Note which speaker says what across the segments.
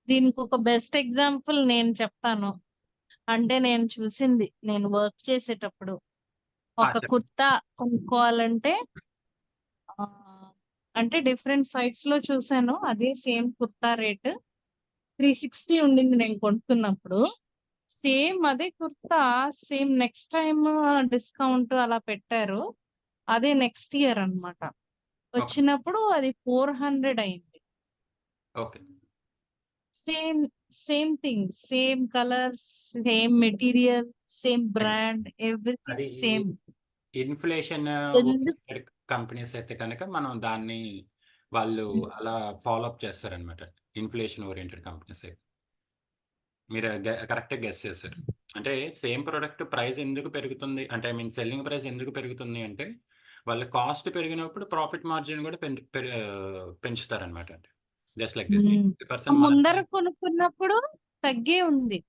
Speaker 1: దీనికి ఒక best example నేను చెప్తాను. అంటే నేను చూసింది. నేను వర్క్ చేసేటప్పుడు ఒక
Speaker 2: చెప్పండి.
Speaker 1: కుర్తా కొనుక్కోవాలంటే అంటే డిఫరెంట్ సైట్స్ లో చూసాను. అదే సేమ్ కుర్తా రేట్ 360 ఉండింది నేను కొనుక్కున్నప్పుడు. సేమ్ అదే kurta same next time discount అలా పెట్టారు. అదే నెక్స్ట్ ఇయర్ అన్నమాట.
Speaker 2: ఓకే.
Speaker 1: వచ్చినప్పుడు అది 400 అయింది.
Speaker 2: Okay.
Speaker 1: Same same thing, same colours, same material, same
Speaker 2: X
Speaker 1: brand, everything
Speaker 2: అది
Speaker 1: సేమ్.
Speaker 2: ఇన్‌ఫ్లేషన్
Speaker 1: ఎందుకు?
Speaker 2: ఓరియెంటెడ్ కంపెనీస్ అయితే కనుక మనం దాన్ని వాళ్ళు అలా ఫాలో అప్ చేస్తారనమాట. ఇన్‌ఫ్లేషన్ ఓరియెంటెడ్ కంపెనీస్ అయితే. మీరు కరెక్ట్‌గా గెస్ చేశారు. అంటే సేమ్ ప్రొడక్ట్ ప్రైస్ ఎందుకు పెరుగుతుంది? అంటే ఐ మీన్ సెల్లింగ్ ప్రైస్ ఎందుకు పెరుగుతుంది అంటే, వాళ్ళ కాస్ట్ పెరిగినప్పుడు ప్రాఫిట్ మార్జిన్ కూడా పెంచుతారనమాట. Just like this. 50%
Speaker 1: ముందర
Speaker 2: మార్జిన్.
Speaker 1: కొనుక్కున్నప్పుడు తగ్గే ఉంది.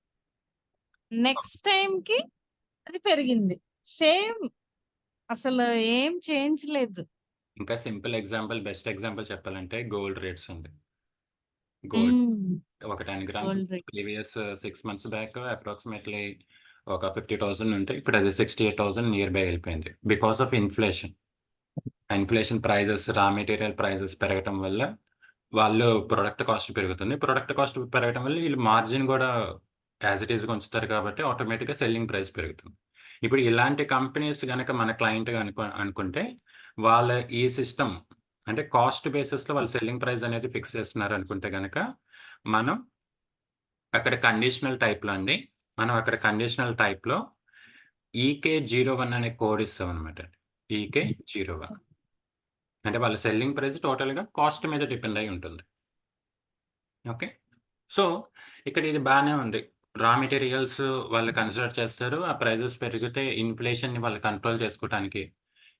Speaker 1: నెక్స్ట్ టైం కి అది పెరిగింది. సేమ్, అసలు ఏం చేంజ్ లేదు.
Speaker 2: ఇంకా సింపుల్ ఎగ్జాంపుల్, బెస్ట్ ఎగ్జాంపుల్ చెప్పాలంటే గోల్డ్ రేట్స్ అండి. Gold
Speaker 1: hmm.
Speaker 2: ఒక 10 grams
Speaker 1: gold rates.
Speaker 2: Previous 6 months back approximately ఒక 50,000 ఉంటే ఇప్పుడు అది 68,000 నియర్ బై వెళ్ళిపోయింది. Because of inflation. Inflation prices, raw material prices పెరగటం వల్ల వాళ్ళు ప్రొడక్ట్ కాస్ట్ పెరుగుతుంది. ప్రొడక్ట్ కాస్ట్ పెరగటం వల్ల వీళ్ళు మార్జిన్ గూడా యాస్ ఇట్ ఈస్‌గా ఉంచుతారు కాబట్టి ఆటోమేటిక్‌గా సెల్లింగ్ ప్రైస్ పెరుగుతుంది. ఇప్పుడు ఇలాంటి కంపెనీస్ గనక మన క్లయింట్‌గా అనుకుంటే వాళ్ళ ఈ సిస్టమ్ అంటే కాస్ట్ బేసిస్‌లో వాళ్ళు సెల్లింగ్ ప్రైస్ అనేది ఫిక్స్ చేస్తున్నారనుకుంటే గనక మనం అక్కడ కండిషనల్ టైప్‌లో అండి. మనం అక్కడ కండిషనల్ టైప్‌లో ఈకే01 అనే కోడ్ ఇస్తామనమాట. ఈకే01 అంటే వాళ్ళ సెల్లింగ్ ప్రైస్ టోటల్‌గా కాస్ట్ మీద డిపెండ్ అయ్యి ఉంటుంది. ఓకే. సో, ఇక్కడ ఇది బానే ఉంది. రా మెటీరియల్స్ వాళ్ళు కన్సిడర్ చేస్తారు. ఆ ప్రైజెస్ పెరిగితే ఇన్‌ఫ్లేషన్‌ని వాళ్ళు కంట్రోల్ చేసుకోవటానికి,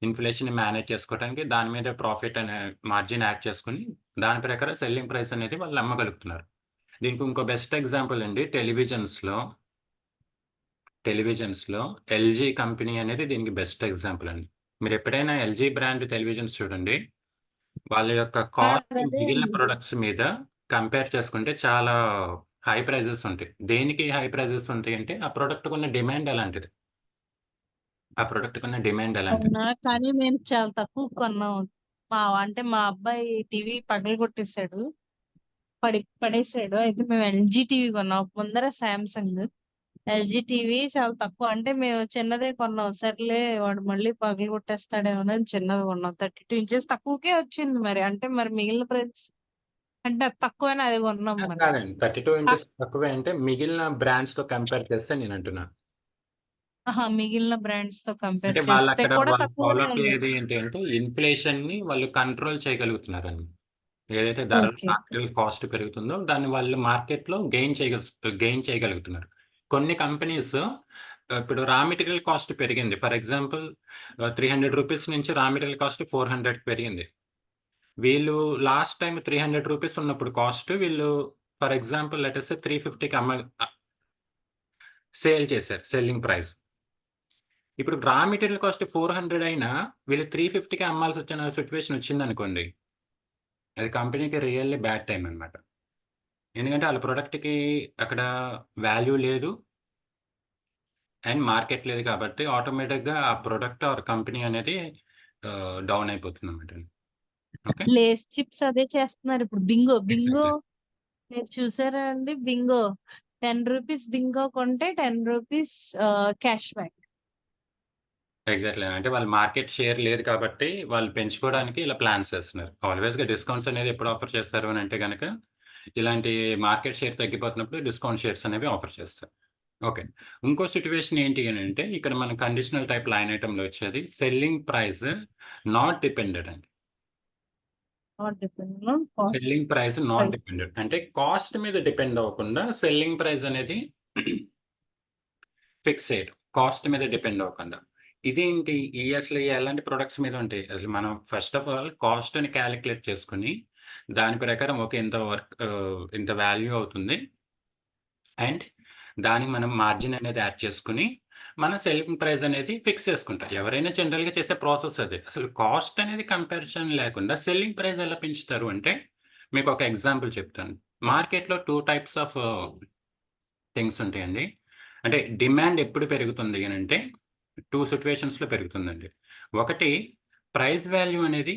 Speaker 2: ఇన్‌ఫ్లేషన్‌ని మేనేజ్ చేసుకోవటానికి దాని మీద ప్రాఫిట్ అనే మార్జిన్ యాడ్ చేసుకొని, దాని ప్రకారం సెల్లింగ్ ప్రైస్ అనేది వాళ్ళు అమ్మగలుగుతున్నారు. దీనికి ఇంకో బెస్ట్ ఎగ్జాంపుల్ అండి టెలివిజన్స్‌లో ఎల్‌జీ కంపెనీ అనేది దీనికి బెస్ట్ ఎగ్జాంపుల్ అండి. మీరెప్పుడైనా ఎల్‌జీ బ్రాండ్ టెలివిజన్స్ చూడండి. వాళ్ళ యొక్క కాస్ట్
Speaker 1: అదే
Speaker 2: మిగిలిన
Speaker 1: అండి.
Speaker 2: ప్రొడక్ట్స్ మీద కంపేర్ చేసుకుంటే చాలా హై ప్రైజెస్ ఉంటాయి. దేనికి హై ప్రైజెస్ ఉంటాయంటే, ఆ ప్రొడక్ట్‌కున్న డిమాండ్ అలాంటిది. ఆ ప్రొడక్ట్‌కున్న డిమాండ్ అలాంటిది.
Speaker 1: అవునా? కానీ మేము చాలా తక్కువ కొన్నాం. అంటే మా అబ్బాయి టీవీ పగలగొట్టేసాడు. పడేసాడు. అయితే మేము ఎల్జీ టీవీ కొన్నాం. ముందర సామ్సంగ్. ఎల్జీ టీవీ చాలా తక్కువ. అంటే మేము చిన్నదే కొన్నాం. సర్లే వాడు మళ్ళీ పగలగొట్టేస్తాడేమోనని చిన్నది కొన్నాం. 32 ఇంచెస్ తక్కువకే వచ్చింది మరి. అంటే మరి మిగిలిన ప్రైస్ అంటే అది తక్కువని అది కొన్నాం మరి.
Speaker 2: కాదండి. 32
Speaker 1: అక్
Speaker 2: ఇంచెస్ తక్కువే అంటే మిగిలిన బ్రాండ్స్‌తో కంపేర్ చేస్తే నేనంటున్నాను.
Speaker 1: ఆహా! మిగిలిన బ్రాండ్స్ తో కంపేర్
Speaker 2: అంటే
Speaker 1: చేస్తే
Speaker 2: వాళ్ళక్కడ
Speaker 1: కూడా
Speaker 2: వాళ్ళు ఫాలో
Speaker 1: తక్కువనే
Speaker 2: అప్
Speaker 1: ఉంది.
Speaker 2: అయ్యేది ఏంటి అంటే, ఇన్‌ఫ్లేషన్‌ని వాళ్ళు కంట్రోల్ చేయగలుగుతున్నారండి. ఏదైతే ధరలు
Speaker 1: ఓకే.
Speaker 2: మెటీరియల్ కాస్ట్ పెరుగుతుందో, దాన్ని వాళ్ళు మార్కెట్‌లో గెయిన్ చేయగలుగుతున్నారు. కొన్ని కంపెనీస్ ఇప్పుడు రా మెటీరియల్ కాస్ట్ పెరిగింది. ఫర్ ఎగ్జాంపుల్ రూ. 300 నుంచి రా మెటీరియల్ కాస్ట్ 400కి పెరిగింది. వీళ్ళు లాస్ట్ టైమ్ రూ. 300 ఉన్నప్పుడు కాస్ట్ వీళ్ళు for example let us say 350కి సేల్ చేశారు సెల్లింగ్ ప్రైస్. ఇప్పుడు రా మెటీరియల్ కాస్ట్ 400 అయినా వీళ్ళు 350కి అమ్మాల్సొచ్చిన సిట్యుయేషన్ వచ్చిందనుకోండి. అది కంపెనీకి రియల్లీ బ్యాడ్ టైమ్ అన్నమాట. ఎందుకంటే ఆళ్ళ ప్రొడక్ట్‌కి అక్కడ వాల్యూ లేదు. అండ్ మార్కెట్ లేదు కాబట్టి ఆటోమేటిక్‌గా ఆ ప్రొడక్ట్ ఆర్ కంపెనీ అనేది డౌన్ అయిపోతుందన్నమాట. ఓకే.
Speaker 1: లేస్ చిప్స్ అదే చేస్తున్నారు ఇప్పుడు. Bingo, Bingo
Speaker 2: exactly.
Speaker 1: మీరు చూసారా అండి? బింగో రూ. 10 బింగో కొంటే రూ. 10 క్యాష్ బ్యాక్.
Speaker 2: ఎగ్జాక్ట్‌లీ. అంటే వాళ్ళు మార్కెట్ షేర్ లేదు కాబట్టి వాళ్ళు పెంచుకోవడానికి ఇలా ప్లాన్స్ చేస్తున్నారు. ఆల్‌వేస్‌గా డిస్కౌంట్స్ అనేది ఎప్పుడు ఆఫర్ చేస్తారు అనంటే గనక, ఇలాంటి మార్కెట్ షేర్ తగ్గిపోతున్నప్పుడు డిస్కౌంట్ షేర్స్ అనేవి ఆఫర్ చేస్తారు. ఓకే. ఇంకో సిట్యుయేషన్ ఏంటి అనంటే, ఇక్కడ మన కండిషనల్ టైప్ లైన్ ఐటెమ్‌లో వచ్చేది సెల్లింగ్ ప్రైస్ నాట్ డిపెండెంట్ అండి.
Speaker 1: Not depending on cost.
Speaker 2: Selling price not
Speaker 1: right.
Speaker 2: Dependent. అంటే కాస్ట్ మీద డిపెండ్ అవ్వకుండా సెల్లింగ్ ప్రైస్ అనేది ఫిక్స్‌డ్. కాస్ట్ మీద డిపెండ్ అవ్వకుండా. ఇదేంటి? అసలు ఎలాంటి ప్రొడక్ట్స్ మీద ఉంటాయి? అసలు మనం ఫస్ట్ ఆఫ్ ఆల్ కాస్ట్‌ని కాలిక్యులేట్ చేసుకొని, దాని ప్రకారం ఓకే. ఇంత వాల్యూ అవుతుంది. అండ్ దానికి మనం మార్జిన్ అనేది యాడ్ చేసుకొని, మన సెల్లింగ్ ప్రైస్ అనేది ఫిక్స్ చేసుకుంటాం. ఎవరైనా జనరల్‌గా చేసే ప్రాసెస్ అదే. అసలు కాస్ట్ అనేది కంపారిజన్ లేకుండా సెల్లింగ్ ప్రైస్ ఎలా పెంచుతారు అంటే, మీకొక ఎగ్జాంపుల్ చెప్తాను. మార్కెట్‌లో 2 టైప్స్ ఆఫ్ థింగ్స్ ఉంటాయండి. అంటే డిమాండ్ ఎప్పుడు పెరుగుతుంది అనంటే 2 సిట్యుయేషన్స్‌లో పెరుగుతుందండి. ఒకటి ప్రైస్ వాల్యూ అనేది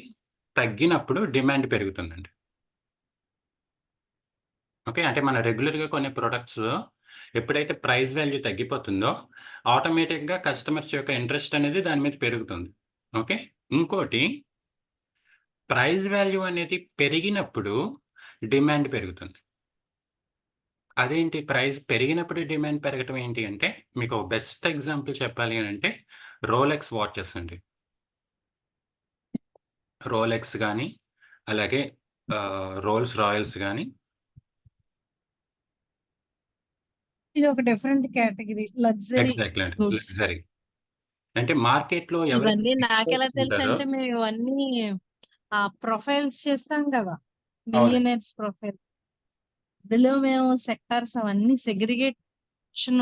Speaker 2: తగ్గినప్పుడు డిమాండ్ పెరుగుతుందండి. ఓకే. అంటే మనం రెగ్యులర్‌గా కొనే ప్రొడక్ట్స్ ఎప్పుడైతే ప్రైస్ వాల్యూ తగ్గిపోతుందో ఆటోమేటిక్‌గా కస్టమర్స్ యొక్క ఇంట్రెస్ట్ అనేది దాని మీద పెరుగుతుంది. ఓకే. ఇంకోటి ప్రైస్ వాల్యూ అనేది పెరిగినప్పుడు డిమాండ్ పెరుగుతుంది. అదేంటి ప్రైస్ పెరిగినప్పుడు డిమాండ్ పెరగటం ఏంటి అంటే, మీకు బెస్ట్ ఎగ్జాంపుల్ చెప్పాలి అనంటే, రోలెక్స్ వాచెస్ అండి. రోలెక్స్ గాని, అలాగే రోల్స్ రాయల్స్ గాని
Speaker 1: ఇది ఒక డిఫరెంట్ కేటగిరీ. లగ్జరీ
Speaker 2: ఎగ్జాక్ట్‌లీ అండి.
Speaker 1: గూడ్స్.
Speaker 2: లగ్జరీ. అంటే మార్కెట్‌లో ఎవరైతే
Speaker 1: ఇవన్నీ నాకెలా
Speaker 2: ఎక్స్‌పర్ట్స్ ఉంటారో
Speaker 1: తెలుసంటే మేము ఇవన్నీ ప్రొఫైల్స్ చేస్తాం కదా!
Speaker 2: అవునండి.
Speaker 1: Millionaires profile. అందులో మేము సెక్టార్స్ అవన్నీ సెగ్రిగేషన్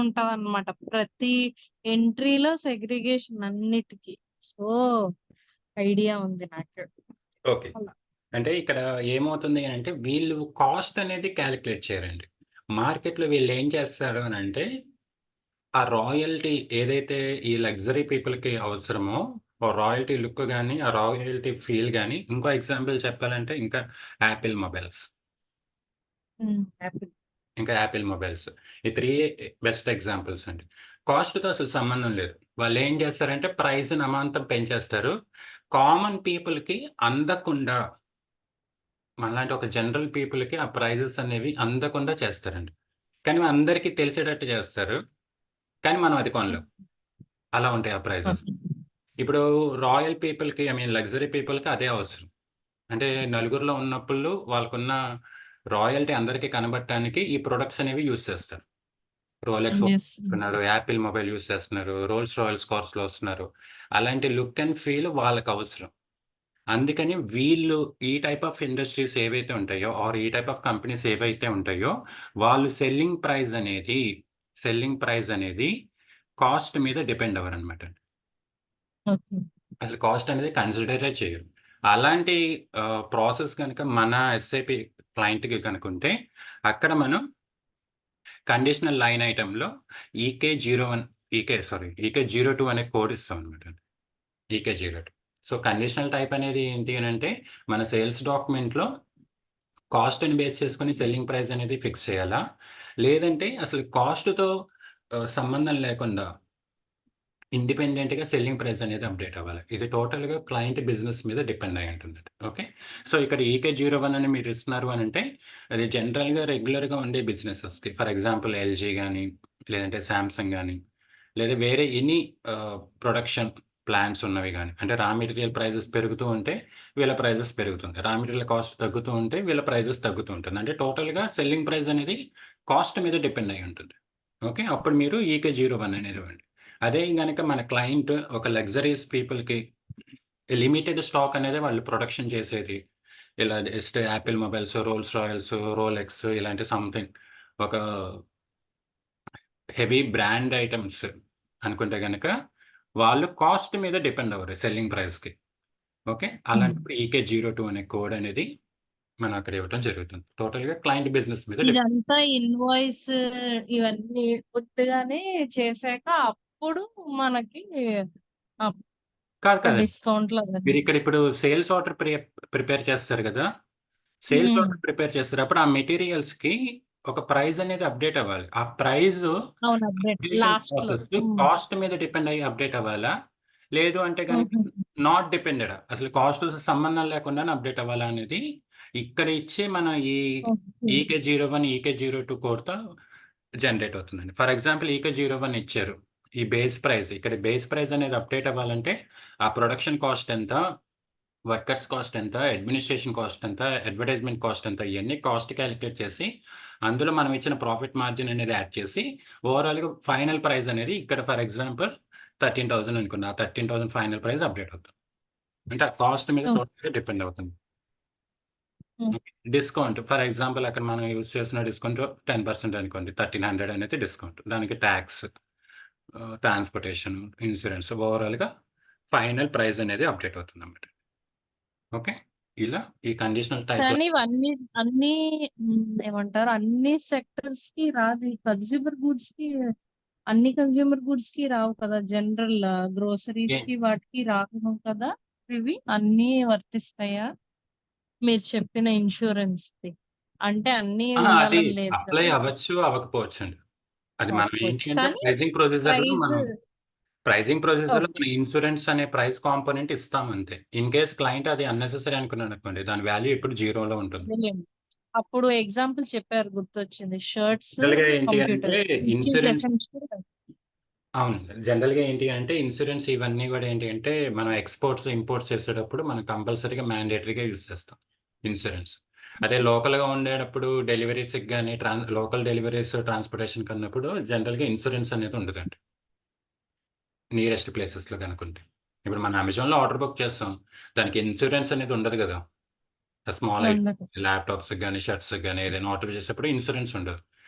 Speaker 1: ఉంటదన్నమాట. ప్రతి ఎంట్రీలో సెగ్రిగేషన్ అన్నిటికి. సో, ఐడియా ఉంది నాకు.
Speaker 2: ఓకే.
Speaker 1: అలా.
Speaker 2: అంటే ఇక్కడ ఏమవుతుంది అనంటే, వీళ్ళు కాస్ట్ అనేది కాలిక్యులేట్ చేయరండి. మార్కెట్‌లో వీళ్ళేం చేస్తారు అనంటే ఆ రాయల్టీ ఏదైతే ఈ లగ్జరీ పీపుల్‌కి అవసరమో, ఆ రాయల్టీ లుక్ గాని, ఆ రాయల్టీ ఫీల్ గాని ఇంకో ఎగ్జాంపుల్ చెప్పాలంటే ఇంకా యాపిల్ మొబైల్స్.
Speaker 1: యాపిల్.
Speaker 2: ఇంకా యాపిల్ మొబైల్స్. ఈ 3 బెస్ట్ ఎగ్జాంపుల్స్ అండి. కాస్ట్‌తో అసలు సంబంధం లేదు. వాళ్ళేం చేస్తారంటే ప్రైస్‌ని అమాంతం పెంచేస్తారు. కామన్ పీపుల్‌కి అందకుండా మనలాంటి ఒక జనరల్ పీపుల్‌కి ఆ ప్రైజెస్ అనేవి అందకుండా చేస్తారండి. కానీ అందరికీ తెలిసేటట్టు చేస్తారు. కానీ మనం అది కొనలేం. అలా ఉంటాయి ఆ ప్రైజెస్.
Speaker 1: ఓకే.
Speaker 2: ఇప్పుడు రాయల్ పీపుల్‌కి ఐ మీన్ లగ్జరీ పీపుల్‌కి అదే అవసరం. అంటే నలుగురిలో ఉన్నప్పుడు వాళ్ళకున్న రాయల్టీ అందరికి కనబడటానికి ఈ ప్రొడక్ట్స్ అనేవి యూజ్ చేస్తారు. Rolex watch
Speaker 1: yes.
Speaker 2: చేస్తున్నారు, యాపిల్ మొబైల్ యూజ్ చేస్తున్నారు, రోల్స్ రాయల్స్ కార్స్‌లో వస్తున్నారు. అలాంటి లుక్ అండ్ ఫీల్ వాళ్ళకవసరం. అందుకని వీళ్ళు ఈ టైప్ ఆఫ్ ఇండస్ట్రీస్ ఏవైతే ఉంటాయో ఆర్ ఈ టైప్ ఆఫ్ కంపెనీస్ ఏవైతే ఉంటాయో వాళ్ళు సెల్లింగ్ ప్రైస్ అనేది కాస్ట్ మీద డిపెండ్ అవ్వరనమాట.
Speaker 1: ఓకే.
Speaker 2: అసలు కాస్ట్ అనేది కన్సిడరే చేయరు. అలాంటి ప్రాసెస్ గనుక మన ఎస్ఐపి క్లయింట్‌కి గనుకుంటే, అక్కడ మనం కండిషనల్ లైన్ ఐటెమ్‌లో ఈకే01 ఈకే02 అనే కోడ్ ఇస్తామనమాట. ఈకే02. సో, కండిషనల్ టైప్ అనేది ఏంటి అనంటే, మన సేల్స్ డాక్యుమెంట్‌లో కాస్ట్‌ని బేస్ చేసుకొని సెల్లింగ్ ప్రైస్ అనేది ఫిక్స్ చేయాలా? లేదంటే అసలు కాస్ట్‌తో సంబంధం లేకుండా ఇండిపెండెంట్‌గా సెల్లింగ్ ప్రైస్ అనేది అప్‌డేట్ అవ్వాలి. ఇది టోటల్‌గా క్లయింట్ బిజినెస్ మీద డిపెండ్ అయ్యి ఉంటుందండి. ఓకే. సో, ఇక్కడ ఈకే01 అని మీరు ఇస్తున్నారు అనంటే, అది జనరల్‌గా రెగ్యులర్‌గా ఉండే బిజినెసెస్‌కి ఫర్ ఎగ్జాంపుల్ ఎల్‌జీ గాని, లేదంటే సామ్‌సంగ్ గాని, లేదా వేరే ఎనీ ప్రొడక్షన్ ప్లాంట్స్ ఉన్నవి గాని, అంటే రా మెటీరియల్ ప్రైజెస్ పెరుగుతూ ఉంటే, వీళ్ళ ప్రైజెస్ పెరుగుతుంది. రా మెటీరియల్ కాస్ట్ తగ్గుతూ ఉంటే, వీళ్ళ ప్రైజెస్ తగ్గుతూ ఉంటుంది. అంటే టోటల్‌గా సెల్లింగ్ ప్రైస్ అనేది కాస్ట్ మీద డిపెండ్ అయ్యి ఉంటుంది. ఓకే. అప్పుడు మీరు ఈకే01 అనేది ఇవ్వండి. అదే గనక మన క్లయింట్ ఒక లగ్జరీస్ పీపుల్‌కి లిమిటెడ్ స్టాక్ అనేది వాళ్ళు ప్రొడక్షన్ చేసేది. ఇలా just Apple mobiles, Rolls Royce, Rolex ఇలాంటి సంథింగ్ ఒక హెవీ బ్రాండ్ ఐటెమ్స్ అనుకుంటే గనక వాళ్ళు కాస్ట్ మీద డిపెండ్ అవ్వరు సెల్లింగ్ ప్రైస్‌కి. ఓకే. అలాంటప్పుడు ఈకే02 అనే కోడ్ అనేది మనం అక్కడ ఇవ్వటం జరుగుతుంది. టోటల్‌గా క్లయింట్ బిజినెస్ మీద
Speaker 1: ఇదంతా ఇన్వాయిస్ ఇవన్నీ ముందుగానే చేశాక అప్పుడు మనకి ఆహ్,
Speaker 2: కాదు కాదండి.
Speaker 1: డిస్కౌంట్‌లు అవన్నీ.
Speaker 2: మీరిక్కడ ఇప్పుడు సేల్స్ ఆర్డర్ ప్రిపేర్ చేస్తారు గదా! సేల్స్
Speaker 1: హ్మ్.
Speaker 2: ఆర్డర్ ప్రిపేర్ చేసేటప్పుడు ఆ మెటీరియల్స్‌కి ఒక ప్రైస్ అనేది అప్‌డేట్ అవ్వాలి. ఆ ప్రైసు
Speaker 1: అవును. అప్‌డేట్
Speaker 2: అప్డేషన్
Speaker 1: లాస్ట్‌లో.
Speaker 2: ప్రాసెస్
Speaker 1: హ్మ్.
Speaker 2: కాస్ట్ మీద డిపెండ్ అయ్యి అప్‌డేట్ అవ్వాలా? లేదు అంటే గనక
Speaker 1: హుహు.
Speaker 2: నాట్ డిపెండెడా? అసలు కాస్ట్‌తో సంబంధం లేకుండానే అప్‌డేట్ అవ్వాలా అనేది ఇక్కడ ఇచ్చే మన ఈ
Speaker 1: ఓకే.
Speaker 2: ఈకే01, ఈకే02 కోడ్‌తో జనరేట్ అవుతుందండి. ఫర్ ఎగ్జాంపుల్ ఈకే01 ఇచ్చారు. ఈ బేస్ ప్రైస్ ఇక్కడ బేస్ ప్రైస్ అనేది అప్‌డేట్ అవ్వాలంటే ఆ ప్రొడక్షన్ కాస్ట్ ఎంత? వర్కర్స్ కాస్ట్ ఎంత? అడ్మినిస్ట్రేషన్ కాస్ట్ ఎంత? అడ్వర్టైజ్‌మెంట్ కాస్ట్ ఎంత? ఇయన్నీ కాస్ట్ కాలిక్యులేట్ చేసి, అందులో మనం ఇచ్చిన ప్రాఫిట్ మార్జిన్ అనేది యాడ్ చేసి, ఓవరాల్‌గా ఫైనల్ ప్రైస్ అనేది ఇక్కడ ఫర్ ఎగ్జాంపుల్ 13,000 అనుకోండి. ఆ 13,000 ఫైనల్ ప్రైస్ అప్‌డేట్ అవుతుంది. అంటే ఆ కాస్ట్ మీద
Speaker 1: ఓకే.
Speaker 2: టోటల్‌గా డిపెండ్ అవుతుంది.
Speaker 1: హ్మ్.
Speaker 2: డిస్కౌంట్ ఫర్ ఎగ్జాంపుల్ అక్కడ మనం యూజ్ చేసిన డిస్కౌంట్ 10% అనుకోండి. 1300 అనేది డిస్కౌంట్. దానికి టాక్స్, ట్రాన్స్‌పోర్టేషన్, ఇన్స్యూరెన్స్ ఓవరాల్‌గా ఫైనల్ ప్రైస్ అనేది అప్‌డేట్ అవుతుందన్నమాట. ఓకే. ఇలా ఈ కండిషనల్ టైప్‌లో
Speaker 1: కానీ ఇవన్నీ అన్ని ఏమంటారు అన్ని సెక్టర్స్ కి రాదు. ఈ కన్స్యూమర్ గూడ్స్ కి అన్ని కన్స్యూమర్ గూడ్స్ కి రావు కదా. జనరల్ గ్రోసరీస్
Speaker 2: ఏ
Speaker 1: కి వాటికి రావు కదా. ఇవి అన్నీ వర్తిస్తాయా మీరు చెప్పిన ఇన్సూరెన్స్ ది? అంటే అన్నీ
Speaker 2: అహా! అది
Speaker 1: ఉండాలని లేదు
Speaker 2: అప్లై
Speaker 1: కదా.
Speaker 2: అవ్వచ్చు, అవ్వకపోవచ్చండి. అది మనం
Speaker 1: అవ్వకపోవచ్చు
Speaker 2: ఏంటి అంటే
Speaker 1: కానీ
Speaker 2: ప్రైజింగ్
Speaker 1: ప్రైస్.
Speaker 2: ప్రొసీజర్‌లో
Speaker 1: ఓకే.
Speaker 2: మనం ఇన్సూరెన్స్ అనే ప్రైస్ కాంపోనెంట్ ఇస్తాం అంతే. ఇన్ కేస్ క్లయింట్ అది అన్నెసెసరీ అనుకున్నాడనుకోండి, దాని వాల్యూ ఎప్పుడు జీరోలో ఉంటుంది.
Speaker 1: అదేలేండి. అప్పుడు ఎగ్జాంపుల్ చెప్పారు గుర్తొచ్చింది. షర్ట్స్,
Speaker 2: జనరల్‌గా ఏంటి అంటే
Speaker 1: computers which is
Speaker 2: insurance
Speaker 1: essential.
Speaker 2: అవును. జనరల్‌గా ఏంటి అంటే ఇన్సూరెన్స్ ఇవన్నీ గూడా ఏంటి అంటే మనం ఎక్స్‌పోర్ట్స్, ఇంపోర్ట్స్ చేసేటప్పుడు మనం కంపల్సరీగా మ్యాండేటరీగా యూజ్ చేస్తాం ఇన్సూరెన్స్. అదే లోకల్‌గా ఉండేటప్పుడు డెలివరీస్‌కి గాని లోకల్ డెలివరీస్, ట్రాన్స్‌పోర్టేషన్‌కి అన్నప్పుడు జనరల్‌గా ఇన్సూరెన్స్ అనేది ఉండదండి. నియరెస్ట్ ప్లేసెస్‌లో గనుకుంటే. ఇప్పుడు మనం అమెజాన్‌లో ఆర్డర్ బుక్ చేస్తాం. దానికి ఇన్సూరెన్స్ అనేది ఉండదు గదా! స్మాల్
Speaker 1: ఉండదు.
Speaker 2: ఐటెమ్స్ ల్యాప్‌టాప్స్‌కి గాని, షర్ట్స్‌కి గాని ఏదైనా ఆర్డర్ చేసేటప్పుడు ఇన్సూరెన్స్ ఉండదు.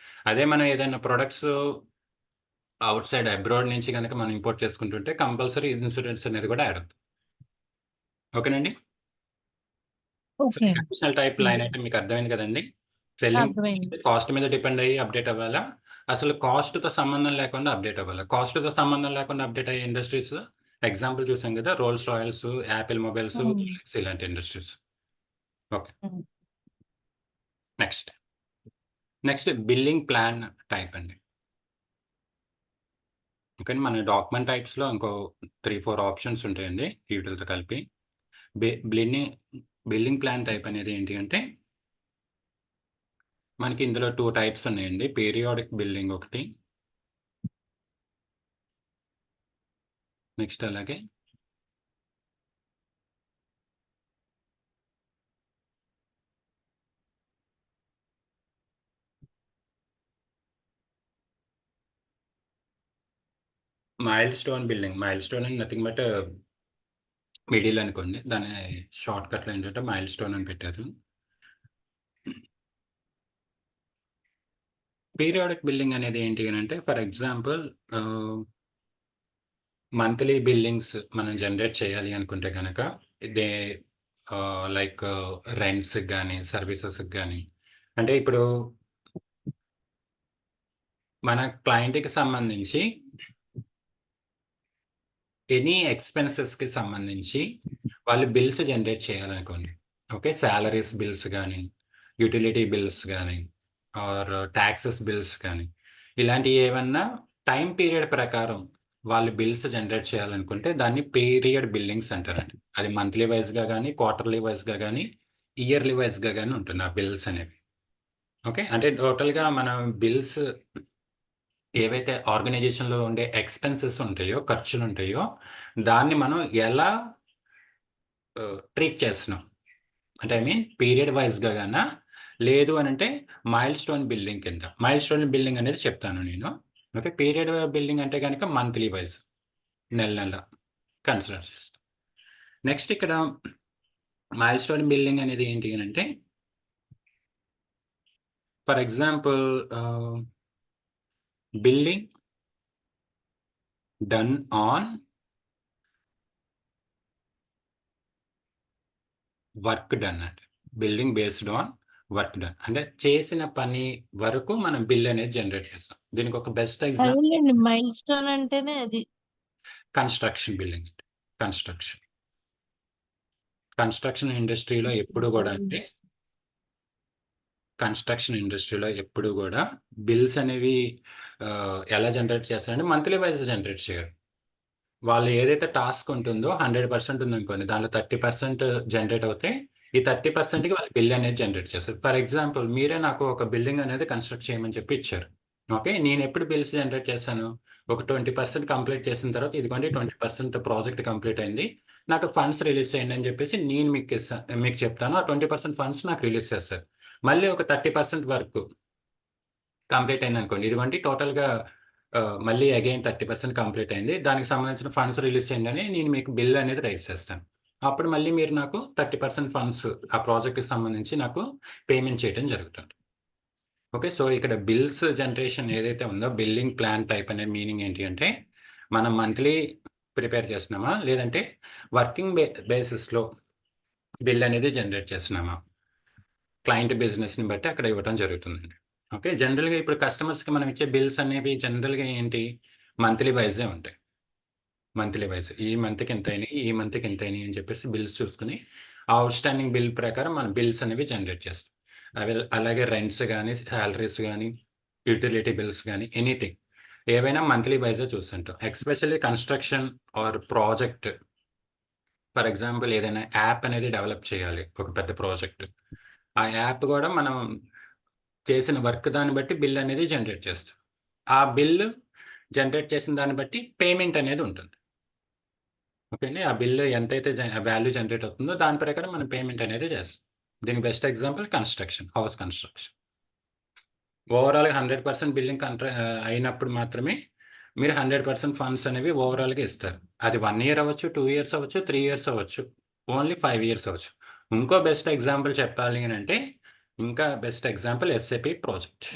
Speaker 2: అదే మనం ఏదైనా ప్రొడక్ట్స్ ఔట్ సైడ్ అబ్రాడ్ నుంచి గనక మనం ఇంపోర్ట్ చేసుకుంటుంటే కంపల్సరీ ఇన్సూరెన్స్ అనేది కూడా యాడ్ అవుతుంది. ఓకేనండి. So,
Speaker 1: okay.
Speaker 2: ఈ కండిషనల్ టైప్
Speaker 1: హ్మ్.
Speaker 2: లైన్ అయితే మీకు అర్థమైంది కదండీ. సెల్లింగ్
Speaker 1: అర్థమైంది.
Speaker 2: కాస్ట్ మీద డిపెండ్ అయ్యి అప్‌డేట్ అవ్వాలా? అసలు కాస్ట్‌తో సంబంధం లేకుండా అప్‌డేట్ అవ్వాలా? కాస్ట్‌తో సంబంధం లేకుండా అప్‌డేట్ అయ్యే ఇండస్ట్రీస్ ఎగ్జాంపుల్ చూసాం కదా! రోల్స్ రాయల్స్, యాపిల్ మొబైల్స్,
Speaker 1: హ్మ్.
Speaker 2: రోలెక్స్ ఇలాంటి ఇండస్ట్రీస్. ఓకే.
Speaker 1: హ్మ్.
Speaker 2: Next. Next billing plan type అండి. ఓకేనా. మన డాక్యుమెంట్ టైప్స్‌లో ఇంకో 3, 4 ఆప్షన్స్ ఉంటాయండి వీటిలతో కలిపి. బి బ్లిన్నింగ్ బిల్లింగ్ ప్లాన్ టైప్ అనేది ఏంటి అంటే, మనకి ఇందులో 2 టైప్స్ ఉన్నాయండి. పీరియాడిక్ బిల్లింగ్ ఒకటి. నెక్స్ట్ అలాగే mile stone billing. Mile stone అని నథింగ్ బట్ మిడిల్ అనుకోండి. దాని షార్ట్ కట్‌లో ఏంటంటే మైల్ స్టోన్ అని పెట్టారు. పీరియాడిక్ బిల్లింగ్ అనేది ఏంటి అనంటే ఫర్ ఎగ్జాంపుల్ ఆహ్, మంత్లీ బిల్లింగ్స్ మనం జనరేట్ చేయాలి అనుకుంటే గనక ఇదే లైక్ రెంట్స్‌కి గాని, సర్వీసెస్‌కి గాని అంటే ఇప్పుడు మన క్లయింట్‌కి సంబంధించి ఎనీ ఎక్స్‌పెన్సెస్‌కి సంబంధించి వాళ్ళు బిల్స్ జనరేట్ చేయాలనుకోండి. ఓకే. సాలరీస్ బిల్స్ గాని, యుటిలిటీ బిల్స్ గాని, ఆర్ టాక్సెస్ బిల్స్ గాని, ఇలాంటియి ఏవన్నా టైమ్ పీరియడ్ ప్రకారం వాళ్ళు బిల్స్ జనరేట్ చేయాలనుకుంటే దాన్ని పీరియడ్ బిల్లింగ్స్ అంటారండి. అది మంత్లీ వైస్‌గా గాని, క్వార్టర్లీ వైస్‌గా గాని, ఇయర్లీ వైస్‌గా గాని ఉంటుంది ఆ బిల్స్ అనేవి. ఓకే. అంటే టోటల్‌గా మన బిల్స్ ఏవైతే ఆర్గనైజేషన్‌లో ఉండే ఎక్స్‌పెన్సెస్ ఉంటాయో, ఖర్చులుంటాయో, దాన్ని మనం ఎలా ట్రీట్ చేస్తున్నాం. అంటే ఐ మీన్ పీరియడ్ వైస్‌గా గానా? లేదు అనంటే మైల్‌స్టోన్ బిల్లింగ్ కింద. మైల్‌స్టోన్ బిల్లింగ్ అనేది చెప్తాను నేను. ఓకే. పీరియడ్ బిల్లింగ్ అంటే గనక మంత్లీ వైస్ నెల నెల కన్సిడర్ చేస్తాం. నెక్స్ట్ ఇక్కడ మైల్‌స్టోన్ బిల్లింగ్ అనేది ఏంటి అనంటే for example billing done on work done అండి. Billing based on work done. అంటే చేసిన పని వరకు మనం బిల్ అనేది జనరేట్ చేస్తాం. దీనికి ఒక బెస్ట్ ఎగ్జాంపుల్
Speaker 1: అదేలేండి. మైల్ స్టోన్ అంటేనే అది.
Speaker 2: కన్‌స్ట్రక్షన్ బిల్లింగ్ అండి. కన్‌స్ట్రక్షన్. కన్‌స్ట్రక్షన్ ఇండస్ట్రీలో ఎప్పుడు గూడా అండి, కన్‌స్ట్రక్షన్ ఇండస్ట్రీలో ఎప్పుడు గూడా బిల్స్ అనేవి ఎలా జనరేట్ చేస్తారంటే మంత్లీ వైస్ జనరేట్ చేయరు. వాళ్ళు ఏదైతే టాస్క్ ఉంటుందో 100% ఉందనుకోండి. దానిలో 30% జనరేట్ అవుతే, ఈ 30%కి వాళ్ళు బిల్ అనేది జనరేట్ చేస్తారు. ఫర్ ఎగ్జాంపుల్ మీరే నాకు ఒక బిల్డింగ్ అనేది కన్‌స్ట్రక్ట్ చేయమని చెప్పి ఇచ్చారు. ఓకే. నేనెప్పుడు బిల్స్ జనరేట్ చేశాను? ఒక 20% కంప్లీట్ చేసిన తర్వాత ఇదిగోండి 20% ప్రాజెక్ట్ కంప్లీట్ అయింది. నాకు ఫండ్స్ రిలీజ్ చేయండి అని చెప్పేసి నేను మీకు చెప్తాను. ఆ 20% ఫండ్స్ నాకు రిలీజ్ చేస్తారు. మళ్ళీ ఒక 30% వర్క్ కంప్లీట్ అయిందనుకోండి. ఇదిగోండి టోటల్‌గా మళ్ళీ అగైన్ 30% కంప్లీట్ అయింది. దానికి సంబంధించిన ఫండ్స్ రిలీజ్ చేయండని నేను మీకు బిల్ అనేది రైజ్ చేస్తాను. అప్పుడు మళ్ళీ మీరు నాకు 30% ఫండ్స్ ఆ ప్రాజెక్ట్‌కి సంబంధించి నాకు పేమెంట్ చేయటం జరుగుతుంది. ఓకే. సో, ఇక్కడ బిల్స్ జనరేషన్ ఏదైతే ఉందో బిల్లింగ్ ప్లాన్ టైప్ అనే మీనింగ్ ఏంటి అంటే, మనం మంత్లీ ప్రిపేర్ చేస్తున్నామా? లేదంటే వర్కింగ్ బేసిస్‌లో బిల్ అనేది జనరేట్ చేస్తున్నామా, క్లయింట్ బిజినెస్ని బట్టి అక్కడ ఇవ్వటం జరుగుతుందండి. ఓకే, జనరల్గా ఇప్పుడు కస్టమర్స్కి మనం ఇచ్చే బిల్స్ అనేవి జనరల్గా ఏంటి, మంత్లీ వైజే ఉంటాయి. మంత్లీ వైజ్ ఈ మంత్కి ఎంత అయినాయి, ఈ మంత్కి ఎంత అయినాయి అని చెప్పేసి బిల్స్ చూసుకుని ఆ అవుట్ స్టాండింగ్ బిల్ ప్రకారం మనం బిల్స్ అనేవి జనరేట్ చేస్తాం. అవి అలాగే రెంట్స్ కానీ, శాలరీస్ కానీ, యూటిలిటీ బిల్స్ కానీ, ఎనీథింగ్ ఏవైనా మంత్లీ వైజే చూస్తుంటాం. Especially construction or project, for example ఏదైనా యాప్ అనేది డెవలప్ చేయాలి, ఒక పెద్ద ప్రాజెక్ట్. ఆ యాప్ కూడా మనం చేసిన వర్క్ దాన్ని బట్టి బిల్ అనేది జనరేట్ చేస్తాం. ఆ బిల్ జనరేట్ చేసిన దాన్ని బట్టి పేమెంట్ అనేది ఉంటుంది. ఓకే అండి. ఆ బిల్ ఎంతైతే వాల్యూ జనరేట్ అవుతుందో దాని ప్రకారం మనం పేమెంట్ అనేది చేస్తాం. దీనికి best example construction, house construction. ఓవరాల్‌గా 100% బిల్లింగ్ అయినప్పుడు మాత్రమే మీరు 100% ఫండ్స్ అనేవి ఓవరాల్‌గా ఇస్తారు. అది 1 ఇయర్ అవ్వచ్చు, 2 ఇయర్స్ అవ్వచ్చు, 3 ఇయర్స్ అవ్వచ్చు, ఓన్లీ 5 ఇయర్స్ అవ్వచ్చు. ఇంకో బెస్ట్ ఎగ్జాంపుల్ చెప్పాలి అనంటే, ఇంకా best example SAP project.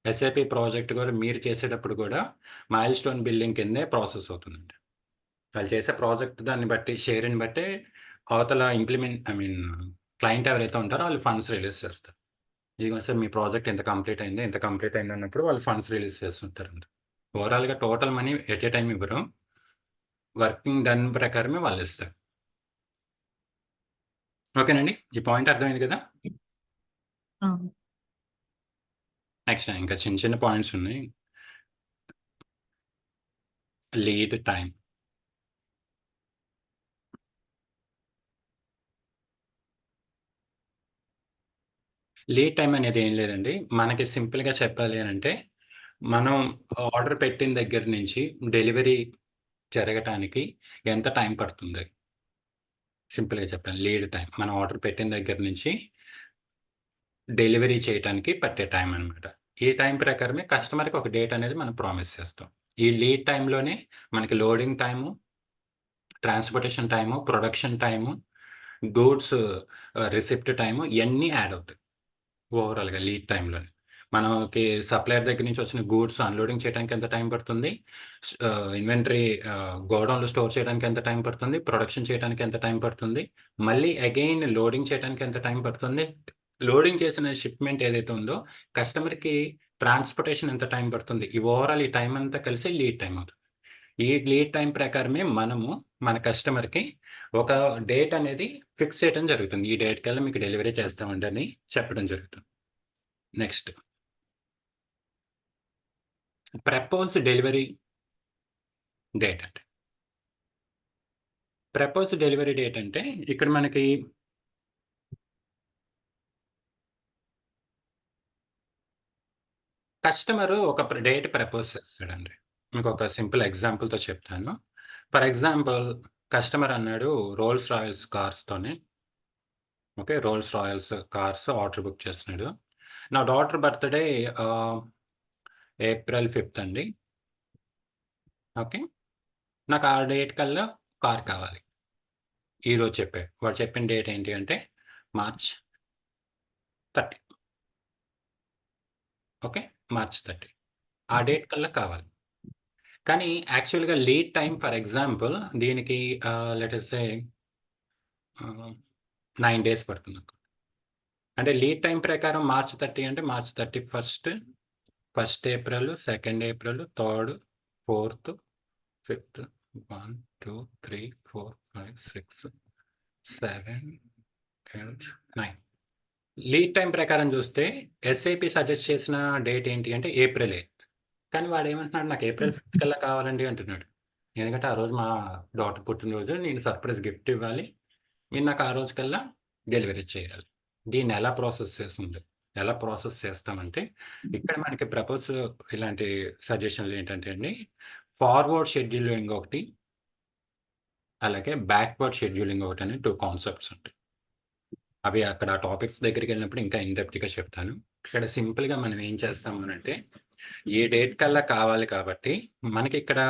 Speaker 2: SAP project కూడా మీరు చేసేటప్పుడు కూడా మైల్‌స్టోన్ బిల్లింగ్ కిందే ప్రాసెస్ అవుతుందండి. వాళ్ళు చేసే ప్రాజెక్ట్ దాన్ని బట్టి, షేర్‌ని బట్టే అవతల క్లయింట్ ఎవరైతే ఉంటారో వాళ్ళు ఫండ్స్ రిలీజ్ చేస్తారు. ఇదిగో సార్ మీ ప్రాజెక్ట్ ఇంత కంప్లీట్ అయింది, ఇంత కంప్లీట్ అయింది అన్నప్పుడు వాళ్ళు ఫండ్స్ రిలీజ్ చేస్తుంటారండి. ఓవరాల్‌గా total money at a time ఇవ్వరు. వర్కింగ్ డన్ ప్రకారమే వాళ్ళిస్తారు. ఓకేనండి. ఈ పాయింట్ అర్థమైంది కదా!
Speaker 1: ఆ!
Speaker 2: నెక్స్ట్ ఇంకా చిన్న చిన్న పాయింట్స్ ఉన్నాయి. Lead time. లీడ్ టైమ్ అనేది ఏం లేదండి. మనకి సింపుల్‌గా చెప్పాలి అనంటే, మనం ఆర్డర్ పెట్టిన దగ్గర నుంచి డెలివరీ జరగటానికి ఎంత టైం పడుతుంది? సింపుల్‌గా చెప్పాను. Lead time. మనం ఆర్డర్ పెట్టిన దగ్గర నుంచి డెలివరీ చేయటానికి పట్టే టైం అనమాట. ఈ టైం ప్రకారమే కస్టమర్‌కి ఒక డేట్ అనేది మనం ప్రామిస్ చేస్తాం. ఈ లీడ్ టైమ్‌లోనే మనకి loading time, transportation time, production time, goods receipt time ఇయన్నీ యాడ్ అవుతాయి. ఓవరాల్‌గా లీడ్ టైమ్‌లోనే. మనకి సప్లయర్ దగ్గర నుంచి వచ్చిన గూడ్స్ అన్‌లోడింగ్ చేయడానికి ఎంత టైం పడుతుంది? ఇన్వెంటరీ గోడౌన్‌లో స్టోర్ చేయడానికి ఎంత టైం పడుతుంది? ప్రొడక్షన్ చేయడానికి ఎంత టైం పడుతుంది? మళ్ళీ అగైన్ లోడింగ్ చేయడానికి ఎంత టైం పడుతుంది? లోడింగ్ చేసిన షిప్‌మెంట్ ఏదైతే ఉందో కస్టమర్‌కి ట్రాన్స్‌పోర్టేషన్ ఎంత టైం పడుతుంది? ఈ ఓవరాల్ ఈ టైం అంతా కలిసి లీడ్ టైమ్ అవుతుంది. ఈ లీడ్ టైమ్ ప్రకారమే మనము మన కస్టమర్‌కి ఒక డేట్ అనేది ఫిక్స్ చేయడం జరుగుతుంది. ఈ డేట్ కల్లా మీకు డెలివరీ చేస్తామండి అని చెప్పడం జరుగుతుంది. నెక్స్ట్ ప్రపోజ్ డెలివరీ డేట్ అండి. ప్రపోజ్ డెలివరీ డేట్ అంటే ఇక్కడ మనకి కస్టమరు ఒక డేట్ ప్రపోజ్ చేస్తాడండి. మీకొక సింపుల్ ఎగ్జాంపుల్‌తో చెప్తాను. ఫర్ ఎగ్జాంపుల్ కస్టమర్ అన్నాడు రోల్స్ రాయల్స్ కార్స్‌తోని okay. Rolls Royals cars order book చేస్తున్నాడు. నా డాటర్ బర్త్‌డే ఆహ్, ఏప్రిల్ 5 అండి. ఓకే. నాకు ఆ డేట్ కల్లా కార్ కావాలి. ఈరోజు చెప్పాడు. వాడు చెప్పిన డేట్ ఏంటి అంటే మార్చ్ 30. ఓకే. మార్చ్ 30. ఆ డేట్ కల్లా కావాలి. కానీ యాక్చువల్‌గా లీడ్ టైమ్ ఫర్ ఎగ్జాంపుల్ దీనికి లెట్ అస్ సే 9 డేస్ పడుతుంది. అంటే లీడ్ టైమ్ ప్రకారం మార్చ్ 30 అంటే March 31, 1 April, 2 April, 3, 4, 5, 1, 2, 3, 4, 5, 6, 7, 8, 9. Lead time ప్రకారం చూస్తే ఎస్ఏపీ సజెస్ట్ చేసిన డేట్ ఏంటి అంటే ఏప్రిల్ 8. కానీ వాడేమంటున్నాడు నాకు ఏప్రిల్ 5 కల్లా కావాలండి అంటున్నాడు. ఎందుకంటే ఆ రోజు మా డాటర్ పుట్టినరోజు. నేను సర్ప్రైజ్ గిఫ్ట్ ఇవ్వాలి. మీరు నాకు ఆ రోజు కల్లా డెలివరీ చేయాలి. దీన్ని ఎలా ప్రాసెస్ చేస్తుంది? ఎలా ప్రాసెస్ చేస్తామంటే ఇక్కడ మనకి ఇలాంటి సజెషన్‌లు ఏంటంటే అండి, ఫార్వర్డ్ షెడ్యూలింగ్ ఒకటి, అలాగే బ్యాక్వర్డ్ షెడ్యూలింగ్ ఒకటని 2 కాన్సెప్ట్స్ ఉంటాయి. అవి అక్కడ టాపిక్స్ దగ్గరికెళ్ళినప్పుడు ఇంకా ఇన్ డెప్త్‌గా చెప్తాను. ఇక్కడ సింపుల్‌గా మనం ఏం చేస్తాము అనంటే, ఈ డేట్ కల్లా కావాలి కాబట్టి, మనకిక్కడ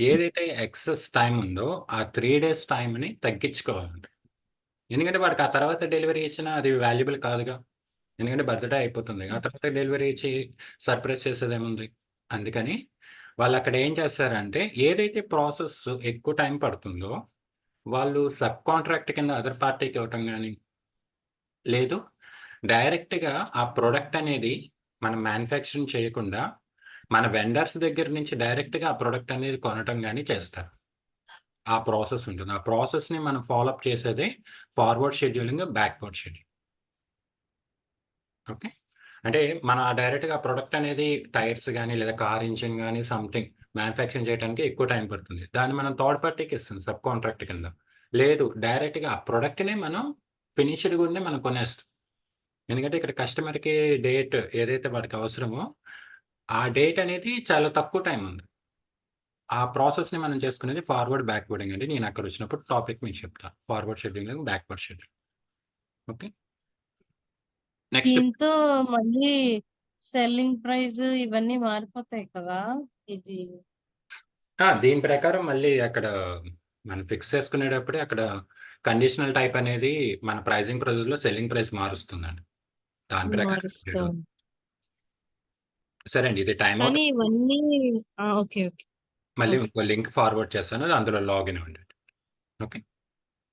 Speaker 2: ఏదైతే ఎక్సెస్ టైమ్ ఉందో, ఆ 3 డేస్ టైమ్‌ని తగ్గించుకోవాలండి. ఎందుకంటే వాడికి ఆ తర్వాత డెలివరీ ఇచ్చినా అది వాల్యుబుల్ కాదుగా. ఎందుకంటే బర్త్‌డే అయిపోతుంది. ఆ తర్వాత డెలివరీ ఇచ్చి సర్ప్రైజ్ చేసేదేముంది. అందుకని వాళ్ళక్కడ ఏం చేస్తారంటే, ఏదైతే ప్రాసెస్ ఎక్కువ టైం పడుతుందో, వాళ్ళు సబ్ కాంట్రాక్ట్ కింద అదర్ పార్టీకి ఇవ్వటం గాని, లేదు డైరెక్ట్‌గా ఆ ప్రొడక్ట్ అనేది మనం మ్యానుఫ్యాక్చరింగ్ చేయకుండా, మన వెండర్స్ దగ్గర నుంచి డైరెక్ట్‌గా ఆ ప్రొడక్ట్ అనేది కొనటం గాని చేస్తారు. ఆ ప్రాసెస్ ఉంటుంది. ఆ ప్రాసెస్‌ని మనం ఫాలో అప్ చేసేదే forward scheduling, backward scheduling. Okay. అంటే మనం డైరెక్ట్‌గా ఆ ప్రొడక్ట్ అనేది టైర్స్ గాని, లేదా కార్ ఇంజిన్ గాని సంథింగ్ మ్యానుఫ్యాక్చరింగ్ చేయడానికి ఎక్కువ టైం పడుతుంది. దాన్ని మనం థర్డ్ పార్టీకి ఇస్తాం సబ్ కాంట్రాక్ట్ కింద. లేదు డైరెక్ట్‌గా ఆ ప్రొడక్ట్‌నే మనం ఫినిష్డ్ గుడ్‌నే మనం కొనేస్తాం. ఎందుకంటే ఇక్కడ కస్టమర్‌కి డేట్ ఏదైతే వాడికి అవసరమో, ఆ డేట్ అనేది చాలా తక్కువ టైం ఉంది. ఆ ప్రాసెస్‌ని మనం చేసుకునేది ఫార్వర్డ్, బ్యాక్వర్డింగ్ అండి. నేను అక్కడొచ్చినప్పుడు టాపిక్ మీకు చెప్తా. Forward scheduling, backward scheduling. Okay. Next
Speaker 1: దీంతో మళ్ళీ సెల్లింగ్ ప్రైస్ ఇవన్నీ మారిపోతాయి కదా! ఇది
Speaker 2: దీని ప్రకారం మళ్ళీ అక్కడ మనం ఫిక్స్ చేసుకునేటప్పుడే అక్కడ కండిషనల్ టైప్ అనేది మన ప్రైజింగ్ ప్రొసీజర్‌లో సెల్లింగ్ ప్రైస్ మారుస్తుందండి. దాని ప్రకారం
Speaker 1: మారుస్తూ
Speaker 2: రేట్ సరే అండి. ఇది టైమ్
Speaker 1: కానీ
Speaker 2: అవుతుంది.
Speaker 1: ఇవన్నీ ఓకే. ఓకే.
Speaker 2: మళ్ళీ
Speaker 1: ఓకే.
Speaker 2: ఇంకో లింక్ ఫార్వర్డ్ చేస్తాను. అందులో లాగిన్ అవ్వండి. ఓకే.